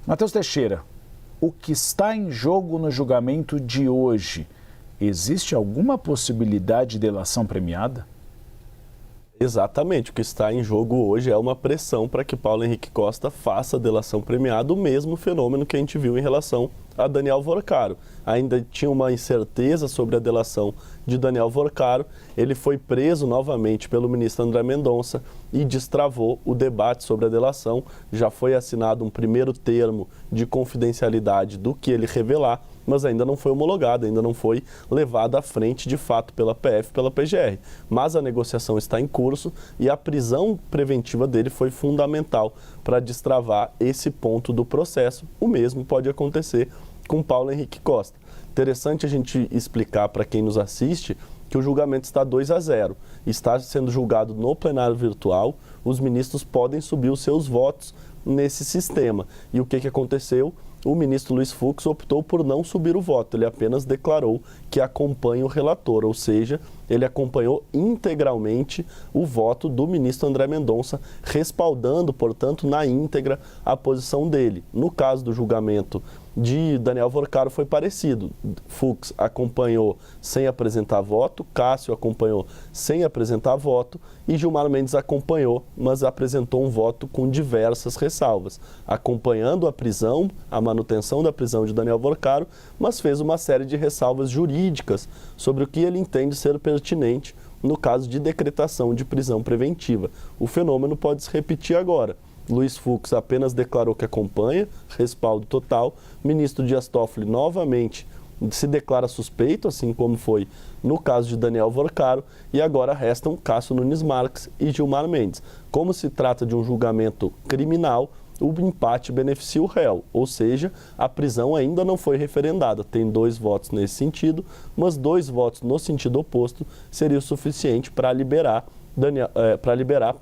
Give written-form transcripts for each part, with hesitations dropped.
Matheus Teixeira, o que está em jogo no julgamento de hoje, existe alguma possibilidade de delação premiada? Exatamente, o que está em jogo hoje é uma pressão para que Paulo Henrique Costa faça a delação premiada, o mesmo fenômeno que a gente viu em relação a Daniel Vorcaro. Ainda tinha uma incerteza sobre a delação de Daniel Vorcaro, ele foi preso novamente pelo ministro André Mendonça e destravou o debate sobre a delação. Já foi assinado um primeiro termo de confidencialidade do que ele revelar, mas ainda não foi homologado, ainda não foi levado à frente de fato pela PF, pela PGR. Mas a negociação está em curso e a prisão preventiva dele foi fundamental para destravar esse ponto do processo. O mesmo pode acontecer com Paulo Henrique Costa. Interessante a gente explicar para quem nos assiste que o julgamento está 2-0. Está sendo julgado no plenário virtual, os ministros podem subir os seus votos nesse sistema. E o que aconteceu? O ministro Luiz Fux optou por não subir o voto, ele apenas declarou que acompanha o relator, ou seja, ele acompanhou integralmente o voto do ministro André Mendonça, respaldando, portanto, na íntegra a posição dele. No caso do julgamento de Daniel Vorcaro foi parecido. Fux acompanhou sem apresentar voto, Cássio acompanhou sem apresentar voto e Gilmar Mendes acompanhou, mas apresentou um voto com diversas ressalvas, acompanhando a prisão, a manutenção da prisão de Daniel Vorcaro, mas fez uma série de ressalvas jurídicas sobre o que ele entende ser pertinente no caso de decretação de prisão preventiva. O fenômeno pode se repetir agora. Luiz Fux apenas declarou que acompanha, respaldo total. Ministro Dias Toffoli novamente se declara suspeito, assim como foi no caso de Daniel Vorcaro, e agora restam Cássio Nunes Marques e Gilmar Mendes. Como se trata de um julgamento criminal, o empate beneficia o réu, ou seja, a prisão ainda não foi referendada. Tem 2 votos nesse sentido, mas 2 votos no sentido oposto seria o suficiente para liberar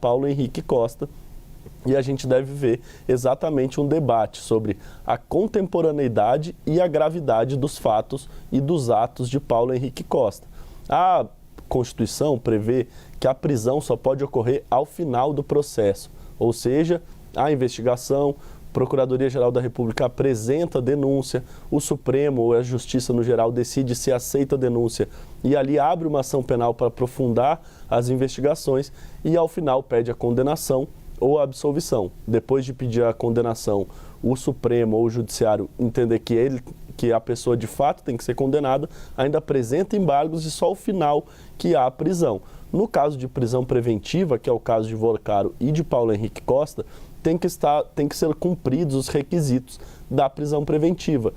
Paulo Henrique Costa. E a gente deve ver exatamente um debate sobre a contemporaneidade e a gravidade dos fatos e dos atos de Paulo Henrique Costa. A Constituição prevê que a prisão só pode ocorrer ao final do processo, ou seja, a investigação, a Procuradoria-Geral da República apresenta a denúncia, o Supremo ou a Justiça no geral decide se aceita a denúncia e ali abre uma ação penal para aprofundar as investigações e ao final pede a condenação ou a absolvição. Depois de pedir a condenação, o Supremo ou o Judiciário entender que a pessoa de fato tem que ser condenada, ainda apresenta embargos e só ao final que há a prisão. No caso de prisão preventiva, que é o caso de Vorcaro e de Paulo Henrique Costa, tem que ser cumpridos os requisitos da prisão preventiva,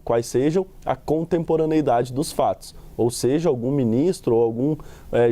quais sejam a contemporaneidade dos fatos. Ou seja, algum ministro ou algum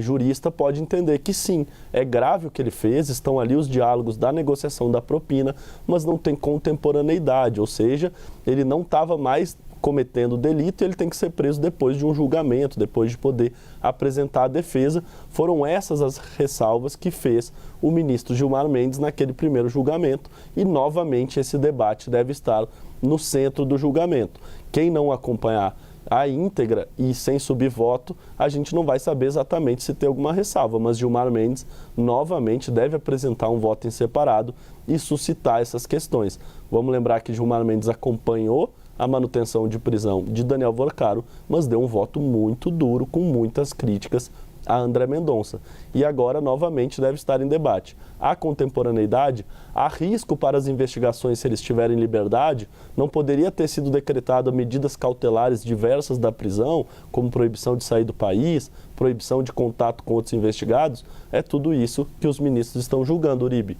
jurista pode entender que sim, é grave o que ele fez, estão ali os diálogos da negociação da propina, mas não tem contemporaneidade, ou seja, ele não estava mais cometendo delito e ele tem que ser preso depois de um julgamento, depois de poder apresentar a defesa. Foram essas as ressalvas que fez o ministro Gilmar Mendes naquele primeiro julgamento e, novamente, esse debate deve estar no centro do julgamento. Quem não acompanhar a íntegra e sem subir voto, a gente não vai saber exatamente se tem alguma ressalva, mas Gilmar Mendes novamente deve apresentar um voto em separado e suscitar essas questões. Vamos lembrar que Gilmar Mendes acompanhou a manutenção de prisão de Daniel Vorcaro, mas deu um voto muito duro, com muitas críticas a André Mendonça. E agora, novamente, deve estar em debate. A contemporaneidade, há risco para as investigações se eles tiverem liberdade, não poderia ter sido decretada medidas cautelares diversas da prisão, como proibição de sair do país, proibição de contato com outros investigados. É tudo isso que os ministros estão julgando, Uribe.